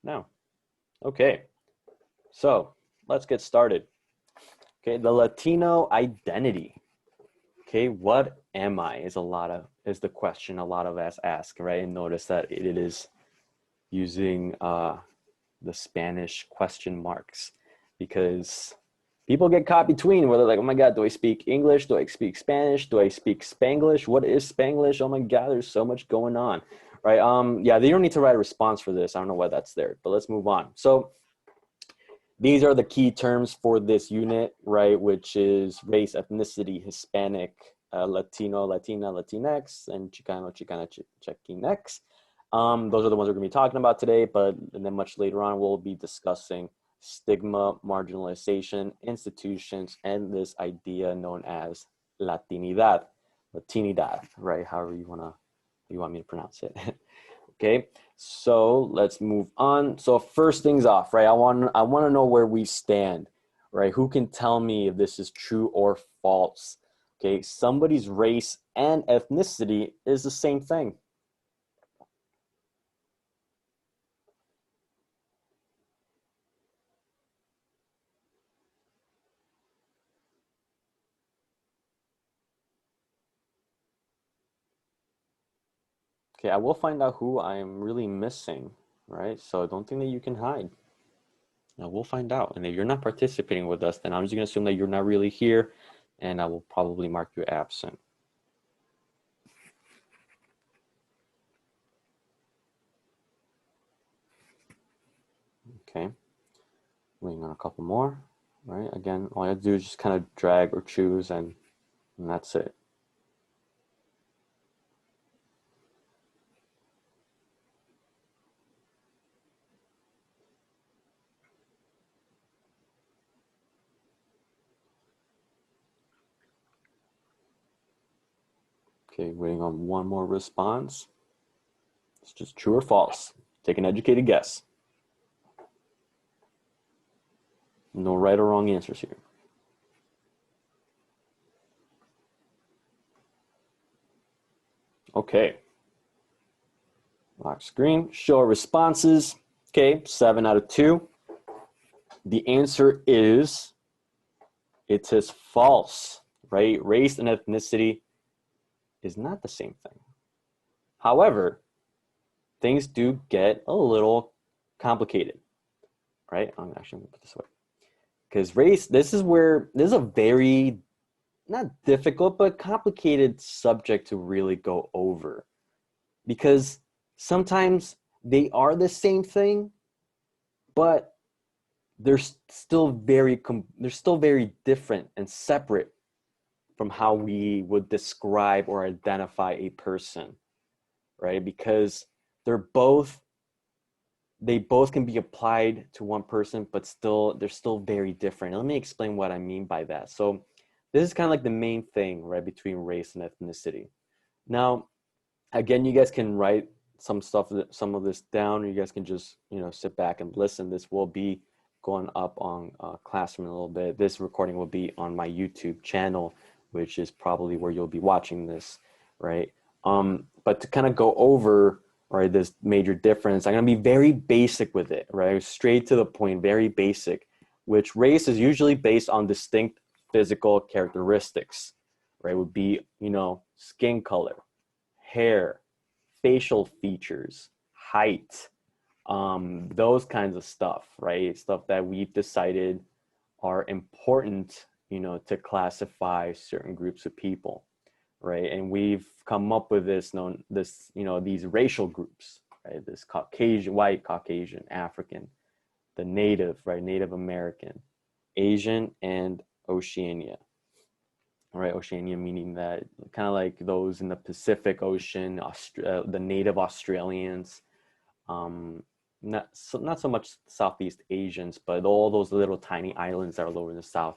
now. Okay, so let's get started. Okay, the Latino identity. Okay, what am I is the question a lot of us ask, right? And notice that it is using the Spanish question marks because people get caught between where they're like, oh my God, do I speak English? Do I speak Spanish? Do I speak Spanglish? What is Spanglish? Oh my God, there's so much going on, right? Yeah, they don't need to write a response for this. I don't know why that's there, but let's move on. So these are the key terms for this unit, right? Which is race, ethnicity, Hispanic, Latino, Latina, Latinx, and Chicano, Chicana, Chicanx. Those are the ones we're going to be talking about today, and then much later on, we'll be discussing stigma, marginalization, institutions, and this idea known as Latinidad, right? However you want me to pronounce it. Okay, so let's move on. So first things off, right? I want to know where we stand, right? Who can tell me if this is true or false? Okay, somebody's race and ethnicity is the same thing. Okay, I will find out who I'm really missing, right? So don't think that you can hide. Now we'll find out. And if you're not participating with us, then I'm just gonna assume that you're not really here, and I will probably mark you absent. Okay, waiting on a couple more, right? Again, all I have to do is just kind of drag or choose, and that's it. Okay, waiting on one more response. It's just true or false. Take an educated guess. No right or wrong answers here. Okay. Lock screen, show responses. Okay, 7 out of 2. The answer is, it is false, right? Race and ethnicity is not the same thing. However, things do get a little complicated, right? I'm actually gonna put this away. Because race, this is a very, not difficult, but complicated subject to really go over. Because sometimes they are the same thing, but they're still very different and separate from how we would describe or identify a person, right? Because they both can be applied to one person, but they're still very different. And let me explain what I mean by that. So this is kind of like the main thing, right, between race and ethnicity. Now, again, you guys can write some of this down, or you guys can just, sit back and listen. This will be going up on Classroom in a little bit. This recording will be on my YouTube channel, which is probably where you'll be watching this, right? But to kind of go over, right, this major difference, I'm going to be very basic with it, right? Straight to the point, very basic, which race is usually based on distinct physical characteristics, right? Would be, skin color, hair, facial features, height, those kinds of stuff, right? Stuff that we've decided are important, to classify certain groups of people, right? And we've come up with these racial groups, right? This Caucasian, white, Caucasian, African, the Native, right? Native American, Asian, and Oceania. All right, Oceania meaning that kind of like those in the Pacific Ocean, the Native Australians, not so much Southeast Asians, but all those little tiny islands that are lower in the South.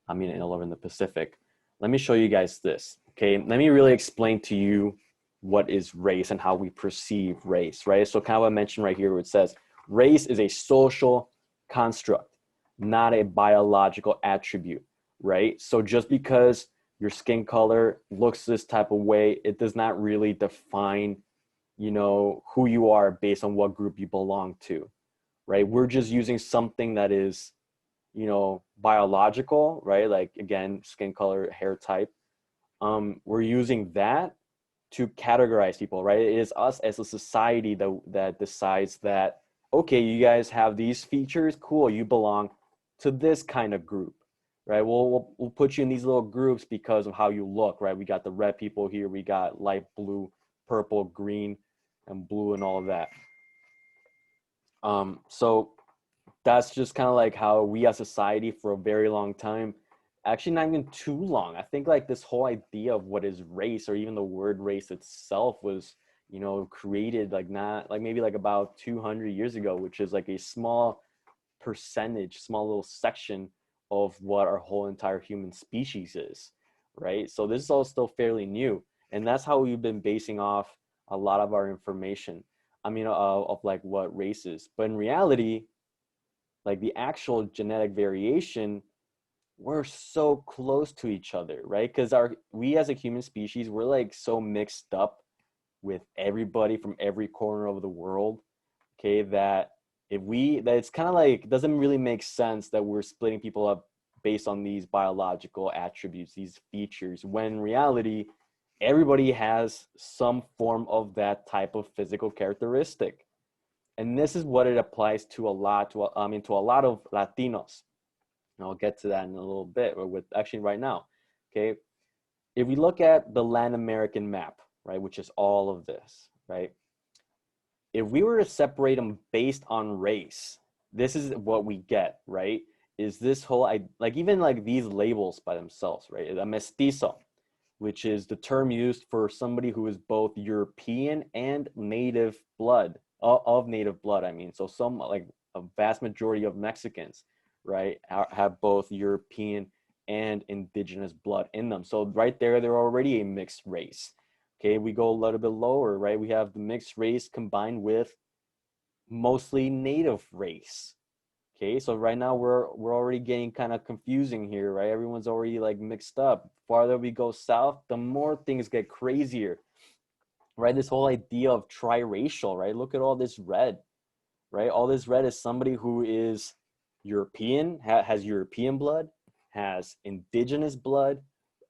And all over in the Pacific. Let me show you guys this, okay? Let me really explain to you what is race and how we perceive race, right? So kind of what I mentioned right here where it says, race is a social construct, not a biological attribute, right? So just because your skin color looks this type of way, it does not really define, who you are based on what group you belong to, right? We're just using something that is, you know, biological, right? Like, again, skin color, hair type. We're using that to categorize people, right? It is us as a society that decides that, okay, you guys have these features, cool, you belong to this kind of group, right? We'll put you in these little groups because of how you look, right? We got the red people here, we got light blue, purple, green, and blue, and all of that. So that's just kind of like how we as society for a very long time, actually not even too long, I think like this whole idea of what is race, or even the word race itself, was, you know, created like not like maybe like about 200 years ago, which is like a small percentage, small little section of what our whole entire human species is, right? So this is all still fairly new, and that's how we've been basing off a lot of our information, I mean, of like what race is. But in reality, like the actual genetic variation, we're so close to each other, right? Because we as a human species, we're like so mixed up with everybody from every corner of the world, okay, that it's kind of like, doesn't really make sense that we're splitting people up based on these biological attributes, these features, when in reality, everybody has some form of that type of physical characteristic. And this is what it applies to a lot, to a lot of Latinos. And I'll get to that in a little bit, or with actually right now. Okay, if we look at the Latin American map, right, which is all of this, right? If we were to separate them based on race, this is what we get, right? Is this whole, like even like these labels by themselves, right? A mestizo, which is the term used for somebody who is both European and native blood, of native blood, I mean. So some, like a vast majority of Mexicans, right, have both European and indigenous blood in them. So right there, they're already a mixed race. Okay, we go a little bit lower, right? We have the mixed race combined with mostly native race. Okay, so right now we're already getting kind of confusing here, right? Everyone's already like mixed up. Farther we go south, the more things get crazier, right? This whole idea of triracial, right? Look at all this red, right? All this red is somebody who is European, has European blood, has indigenous blood,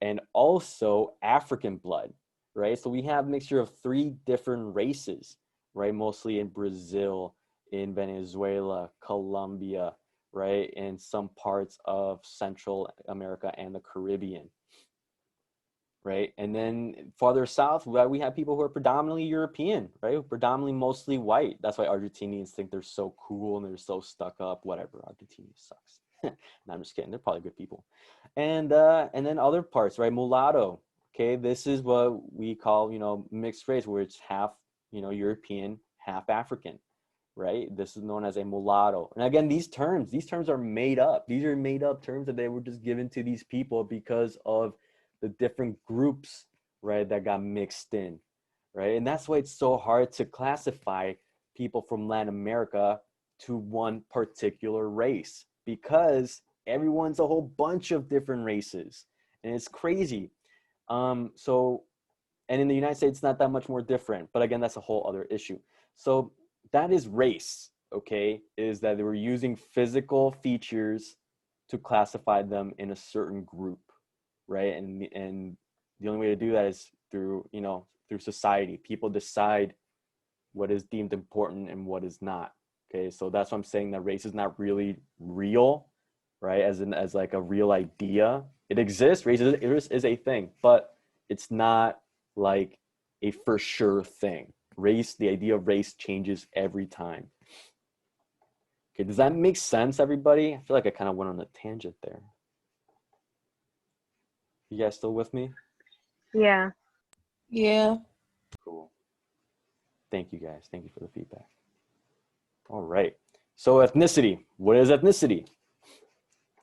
and also African blood, right? So we have a mixture of 3 different races, right? Mostly in Brazil, in Venezuela, Colombia, right? In some parts of Central America and the Caribbean, right? And then farther south, we have people who are predominantly European, right? Predominantly mostly white. That's why Argentinians think they're so cool and they're so stuck up. Whatever, Argentina sucks. No, I'm just kidding. They're probably good people. And then other parts, right? Mulatto. Okay, this is what we call, you know, mixed race, where it's half, you know, European, half African, right? This is known as a mulatto. And again, these terms are made up. These are made up terms that they were just given to these people because of the different groups, right, that got mixed in, right? And that's why it's so hard to classify people from Latin America to one particular race, because everyone's a whole bunch of different races, and it's crazy. So, and in the United States, it's not that much more different, but again, that's a whole other issue. So that is race, okay? Is that they were using physical features to classify them in a certain group, right? And the only way to do that is through, you know, through society. People decide what is deemed important and what is not. Okay, so that's why I'm saying that race is not really real, right? As like a real idea. It exists. Race is a thing, but it's not like a for sure thing. Race, the idea of race changes every time. Okay, does that make sense, everybody? I feel like I kind of went on a tangent there. You guys still with me? Yeah. Yeah. Cool. Thank you guys. Thank you for the feedback. All right. So ethnicity. What is ethnicity?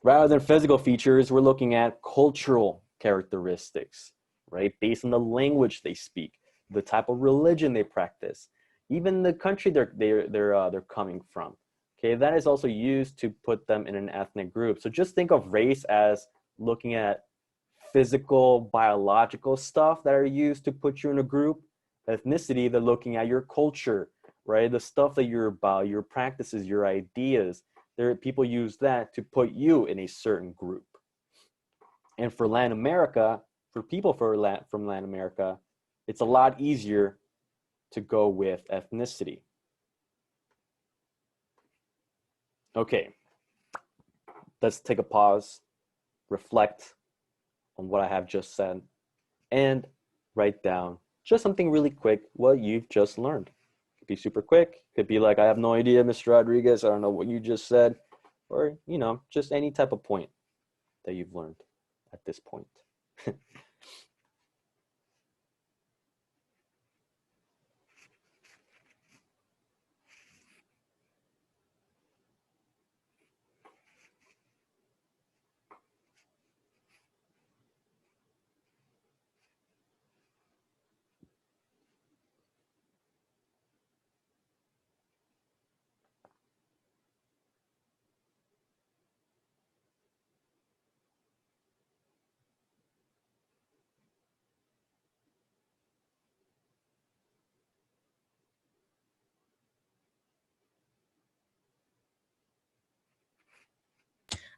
Rather than physical features, we're looking at cultural characteristics, right? Based on the language they speak, the type of religion they practice, even the country they're coming from. Okay, that is also used to put them in an ethnic group. So just think of race as looking at physical, biological stuff that are used to put you in a group. Ethnicity, they're looking at your culture, right? The stuff that you're about, your practices, your ideas, people use that to put you in a certain group. And for Latin America, for people from Latin America, it's a lot easier to go with ethnicity. Okay, let's take a pause, reflect on what I have just said, and write down just something really quick what you've just learned. It could be super quick. It could be like, I have no idea, Mr. Rodriguez, I don't know what you just said. Or, just any type of point that you've learned at this point.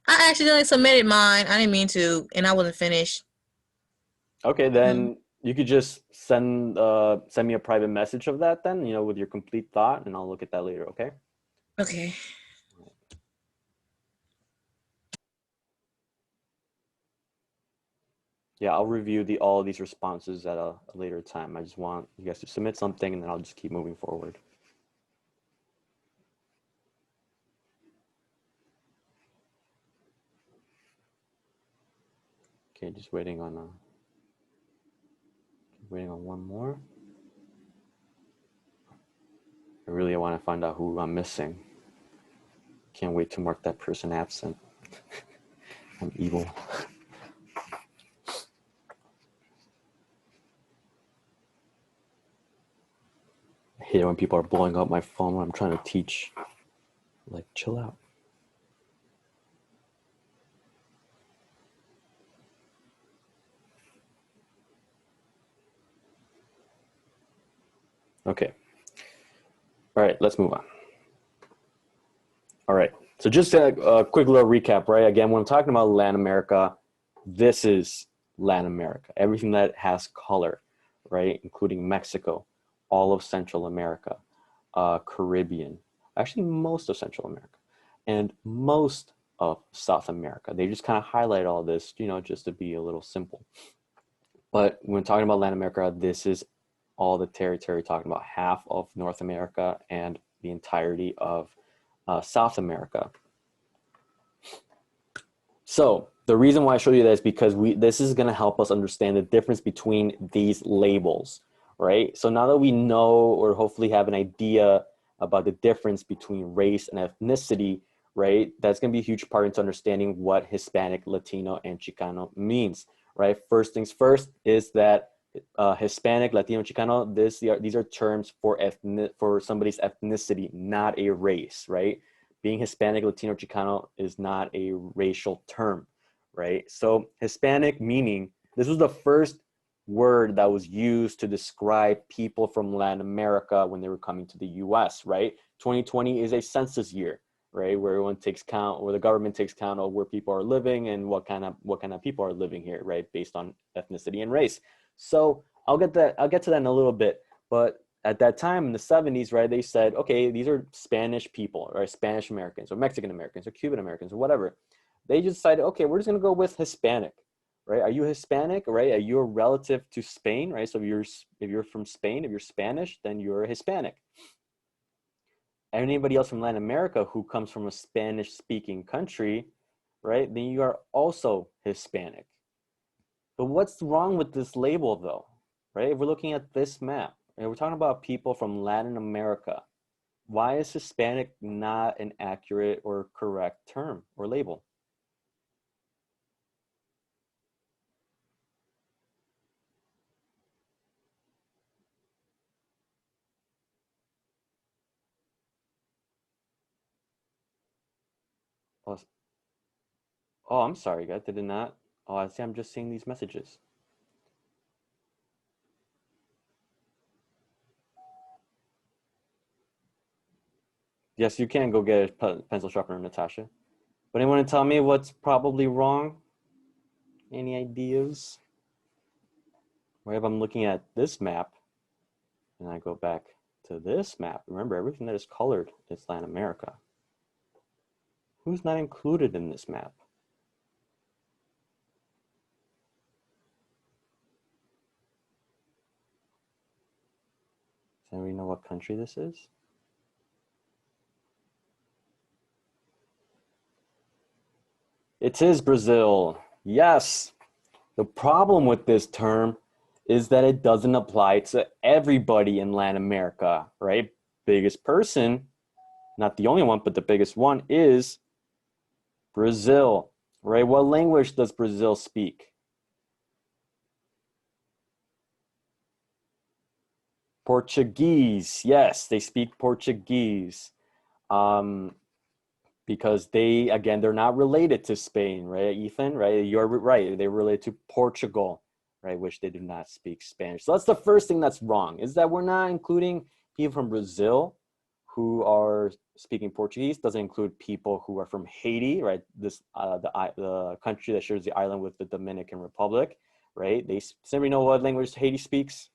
I accidentally submitted mine. I didn't mean to, and I wasn't finished. Okay, then you could just send me a private message of that then, with your complete thought, and I'll look at that later, okay? Okay. Yeah, I'll review all of these responses at a later time. I just want you guys to submit something, and then I'll just keep moving forward. Okay, just waiting on one more. I really want to find out who I'm missing. Can't wait to mark that person absent. I'm evil. I hate it when people are blowing up my phone when I'm trying to teach. Like, chill out. Okay. All right, let's move on. All right. So just a quick little recap, right? Again, when I'm talking about Latin America, this is Latin America. Everything that has color, right? Including Mexico, all of Central America, Caribbean, actually most of Central America, and most of South America. They just kind of highlight all this, just to be a little simple. But when talking about Latin America, this is all the territory, talking about half of North America and the entirety of South America. So the reason why I show you that is because this is going to help us understand the difference between these labels, right? So now that we know, or hopefully have an idea about the difference between race and ethnicity, right? That's going to be a huge part into understanding what Hispanic, Latino, and Chicano means, right? First things first is that Hispanic, Latino, Chicano, these are terms for somebody's ethnicity, not a race, right? Being Hispanic, Latino, Chicano is not a racial term, right? So Hispanic meaning, this was the first word that was used to describe people from Latin America when they were coming to the US, right? 2020 is a census year, right? Where everyone takes count, where the government takes count of where people are living and what kind of people are living here, right? Based on ethnicity and race. So I'll get to that in a little bit, but at that time in the 70s, right, they said, okay, these are Spanish people, or Spanish Americans, or Mexican Americans, or Cuban Americans, or whatever. They just decided, okay, we're just going to go with Hispanic, right? Are you Hispanic, right? Are you a relative to Spain, right? So if you're from Spain, if you're Spanish, then you're a Hispanic. Anybody else from Latin America who comes from a Spanish-speaking country, right, then you are also Hispanic. But what's wrong with this label, though, right? If we're looking at this map, and we're talking about people from Latin America, why is Hispanic not an accurate or correct term or label? Oh, oh, I'm sorry, guys. Did it not? Oh, I see. I'm just seeing these messages. Yes, you can go get a pencil sharpener, Natasha. But anyone to tell me what's probably wrong? Any ideas? Right, if I'm looking at this map and I go back to this map, remember everything that is colored is Latin America. Who's not included in this map? Does anybody know what country this is? It is Brazil. Yes. The problem with this term is that it doesn't apply to everybody in Latin America, right? Biggest person, not the only one, but the biggest one is Brazil, right? What language does Brazil speak? Portuguese. Yes, they speak Portuguese. Um, because they, again, they're not related to Spain, right, Ethan? Right? You're right. They're related to Portugal, right? Which they do not speak Spanish. So that's the first thing that's wrong, is that we're not including people from Brazil who are speaking Portuguese. Doesn't include people who are from Haiti, right? This the country that shares the island with the Dominican Republic, right? Does anybody know what language Haiti speaks?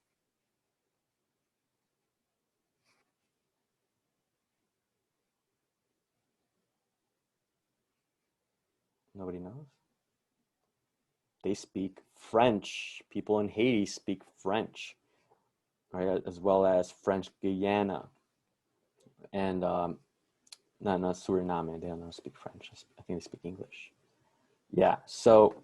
Nobody knows. They speak French. People in Haiti speak French, right? As well as French Guyana and not Suriname. They don't speak French. I think they speak English. Yeah. So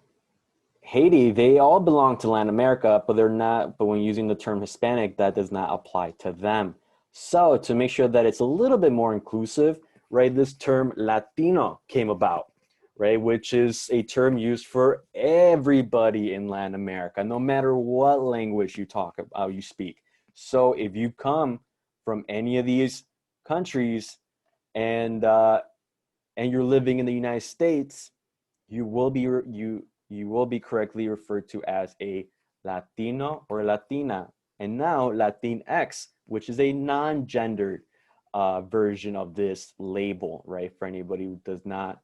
Haiti, they all belong to Latin America, but they're not. But when using the term Hispanic, that does not apply to them. So to make sure that it's a little bit more inclusive, right? This term Latino came about, right? Which is a term used for everybody in Latin America, no matter what language you talk about, you speak. So if you come from any of these countries and you're living in the United States, you will be correctly referred to as a Latino or Latina, and now Latinx, which is a non-gendered version of this label, right? For anybody who does not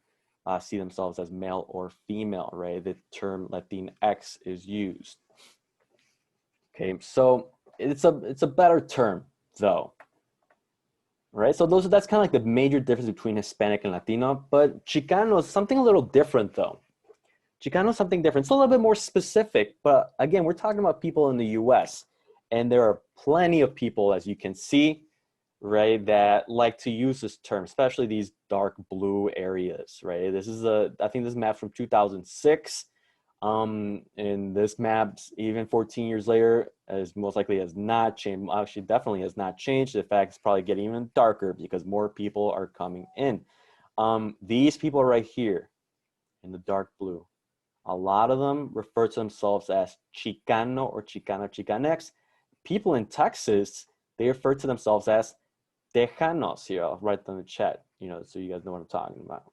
see themselves as male or female, right? The term Latinx is used. Okay, so it's a better term though, right? So that's kind of like the major difference between Hispanic and Latino. But Chicano is something a little different though. Chicano is something different. It's a little bit more specific, but again, we're talking about people in the US, and there are plenty of people, as you can see, right, that like to use this term, especially these dark blue areas, right? I think this map from 2006. And this map, even 14 years later, as most likely has not changed. Actually, definitely has not changed. In fact, it's probably getting even darker because more people are coming in. These people right here in the dark blue, a lot of them refer to themselves as Chicano or Chicano, Chicanx. People in Texas, they refer to themselves as Tejanos. Here, I'll write them in the chat, so you guys know what I'm talking about.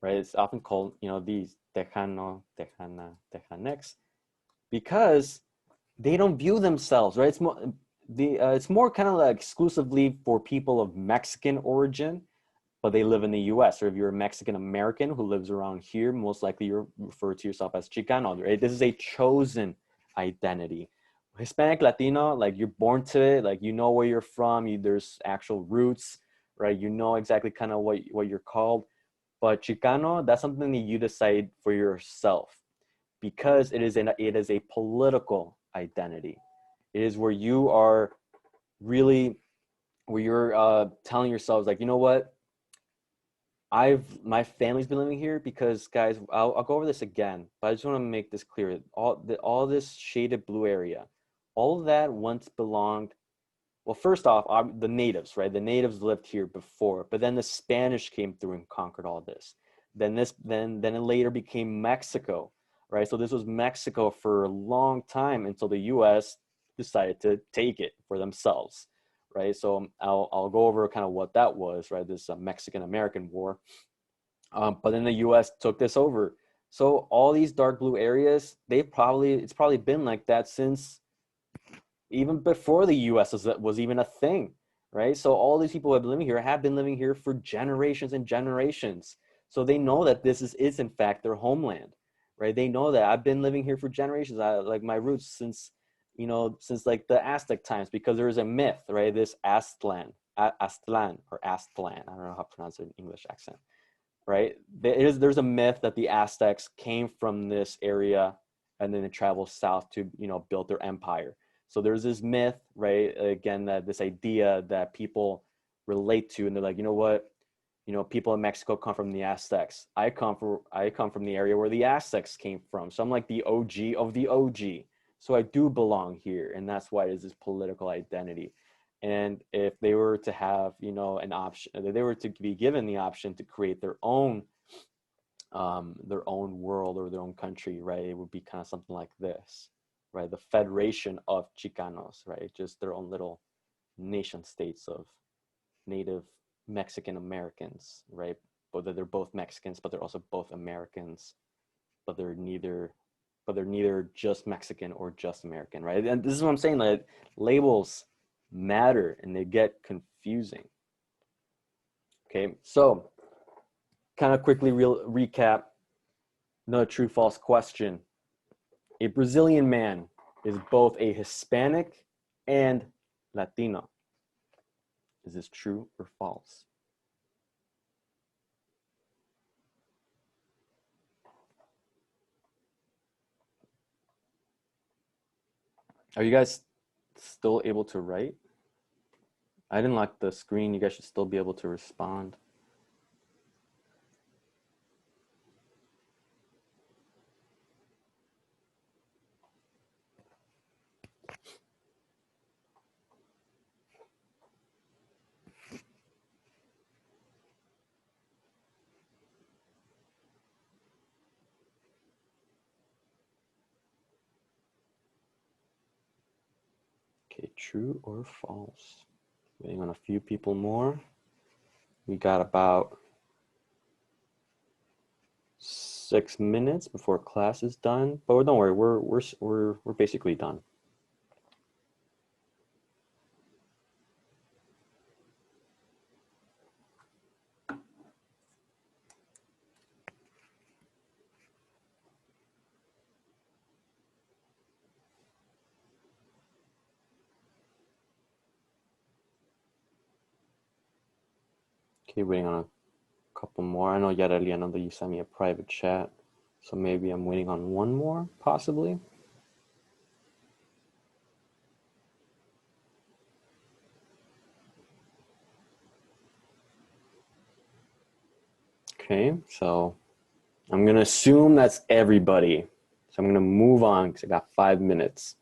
Right? It's often called, these Tejano, Tejana, Tejanex, because they don't view themselves, right? It's more kind of like exclusively for people of Mexican origin, but they live in the US. Or if you're a Mexican American who lives around here, most likely you're referred to yourself as Chicano, right? This is a chosen identity. Hispanic, Latino, like you're born to it, like you know where you're from, there's actual roots, right? You know exactly kind of what you're called. But Chicano, that's something that you decide for yourself, because it is a political identity. It is where you are really, where you're telling yourselves like, you know what? My family's been living here because, guys, I'll go over this again, but I just want to make this clear. All this shaded blue area, all of that once belonged. Well, first off, the natives, right? The natives lived here before, but then the Spanish came through and conquered all this. Then it later became Mexico, right? So this was Mexico for a long time until the U.S. decided to take it for themselves, right? So I'll go over kind of what that was, right? This Mexican-American War. But then the U.S. took this over. So all these dark blue areas, it's probably been like that since even before the U.S. was even a thing, right? So all these people who have been living here for generations and generations. So they know that this is in fact their homeland, right? They know that I've been living here for generations. I like my roots since, you know, since like the Aztec times, because there is a myth, right? This Aztlan, Aztlan or Aztlan, I don't know how to pronounce it in English accent, right? There's a myth that the Aztecs came from this area and then they traveled south to, you know, build their empire. So there's this myth, right? Again, that this idea that people relate to, and they're like, you know what? You know, people in Mexico come from the Aztecs. I come from the area where the Aztecs came from. So I'm like the OG of the OG. So I do belong here, and that's why there's this political identity. And if they were to have, you know, an option, they were to be given the option to create their own world or their own country, right? It would be kind of something like this, right? The Federation of Chicanos, right? Just their own little nation states of native Mexican Americans, right? But they're both Mexicans, but they're also both Americans, but they're neither just Mexican or just American, right? And this is what I'm saying, that labels matter and they get confusing. Okay, so kind of quickly recap another true false question. A Brazilian man is both a Hispanic and Latino. Is this true or false? Are you guys still able to write? I didn't lock the screen. You guys should still be able to respond. Okay, true or false? Waiting on a few people more. We got about 6 minutes before class is done, but don't worry, we're basically done. Okay, waiting on a couple more. I know Yareli, I know that you sent me a private chat, so maybe I'm waiting on one more, possibly. Okay, so I'm gonna assume that's everybody. So I'm gonna move on because I got 5 minutes.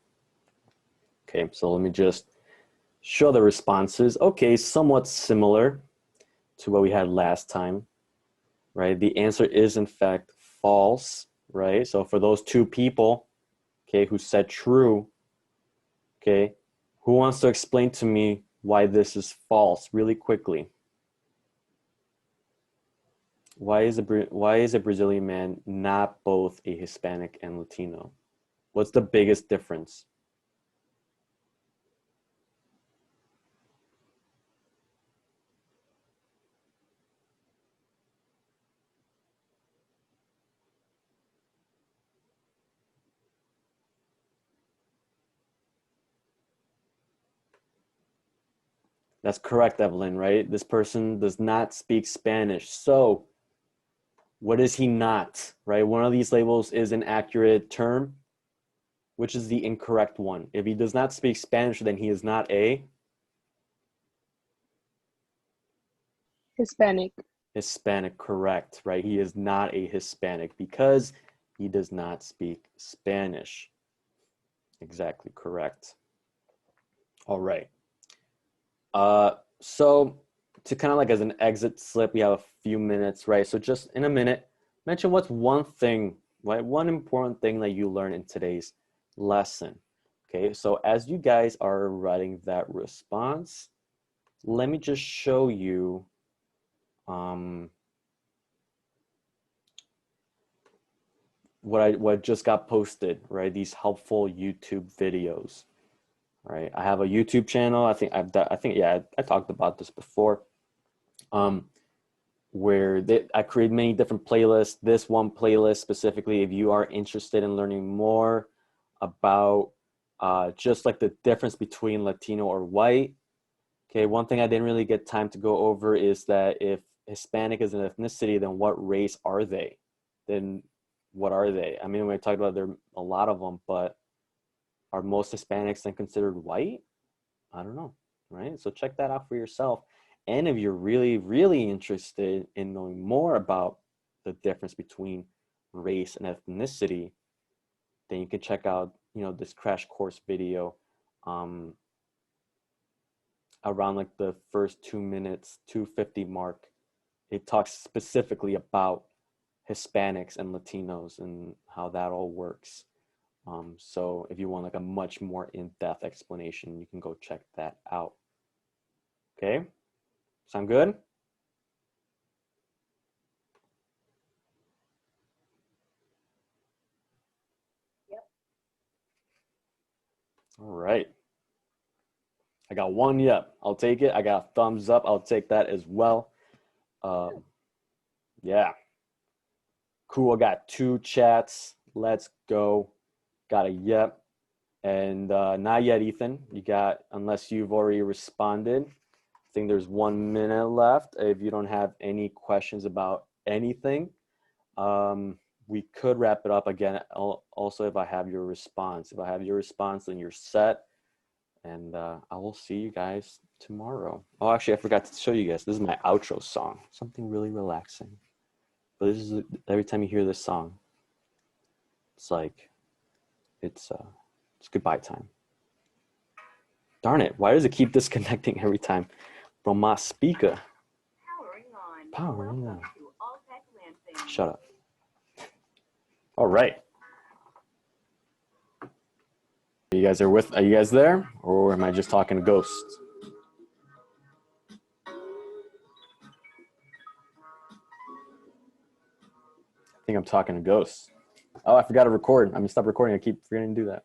Okay, so let me just show the responses. Okay, somewhat similar to what we had last time, right? The answer is in fact false, right? So for those 2 people, okay, who said true, okay, who wants to explain to me why this is false really quickly? Why is a Brazilian man not both a Hispanic and Latino? What's the biggest difference? That's correct, Evelyn, right? This person does not speak Spanish. So what is he not, right? One of these labels is an accurate term. Which is the incorrect one? If he does not speak Spanish, then he is not a Hispanic. Hispanic, correct, right? He is not a Hispanic because he does not speak Spanish. Exactly correct. All right. So to kind of like as an exit slip, we have a few minutes, right? So just in a minute, mention what's one thing, right? One important thing that you learned in today's lesson. Okay, so as you guys are writing that response, let me just show you what just got posted, right? These helpful YouTube videos. right? I have a YouTube channel. I think I talked about this before. Where I create many different playlists. This one playlist specifically, if you are interested in learning more about just like the difference between Latino or white. Okay, one thing I didn't really get time to go over is that if Hispanic is an ethnicity, then what race are they? Then what are they? I mean, when I talked about there are a lot of them, but are most Hispanics then considered white? I don't know, right? So check that out for yourself. And if you're really, really interested in knowing more about the difference between race and ethnicity, then you can check out, this crash course video around like the first 2 minutes, 250 mark. It talks specifically about Hispanics and Latinos and how that all works. So if you want like a much more in-depth explanation, you can go check that out. Okay, sound good? Yep. All right. I got one yep. I'll take it. I got a thumbs up. I'll take that as well. Yeah. Cool. I got 2 chats. Let's go. Got a yep. And not yet, Ethan. You got, unless you've already responded. I think there's 1 minute left. If you don't have any questions about anything, we could wrap it up again. Also, if I have your response. If I have your response, then you're set. And I will see you guys tomorrow. Oh, actually, I forgot to show you guys. This is my outro song. Something really relaxing. But this is, every time you hear this song, it's like, it's goodbye time. Darn it, why does it keep disconnecting every time from my speaker? Powering on. Shut up. All right. Are you guys there? Or am I just talking to ghosts? I think I'm talking to ghosts. Oh, I forgot to record. I'm gonna stop recording. I keep forgetting to do that.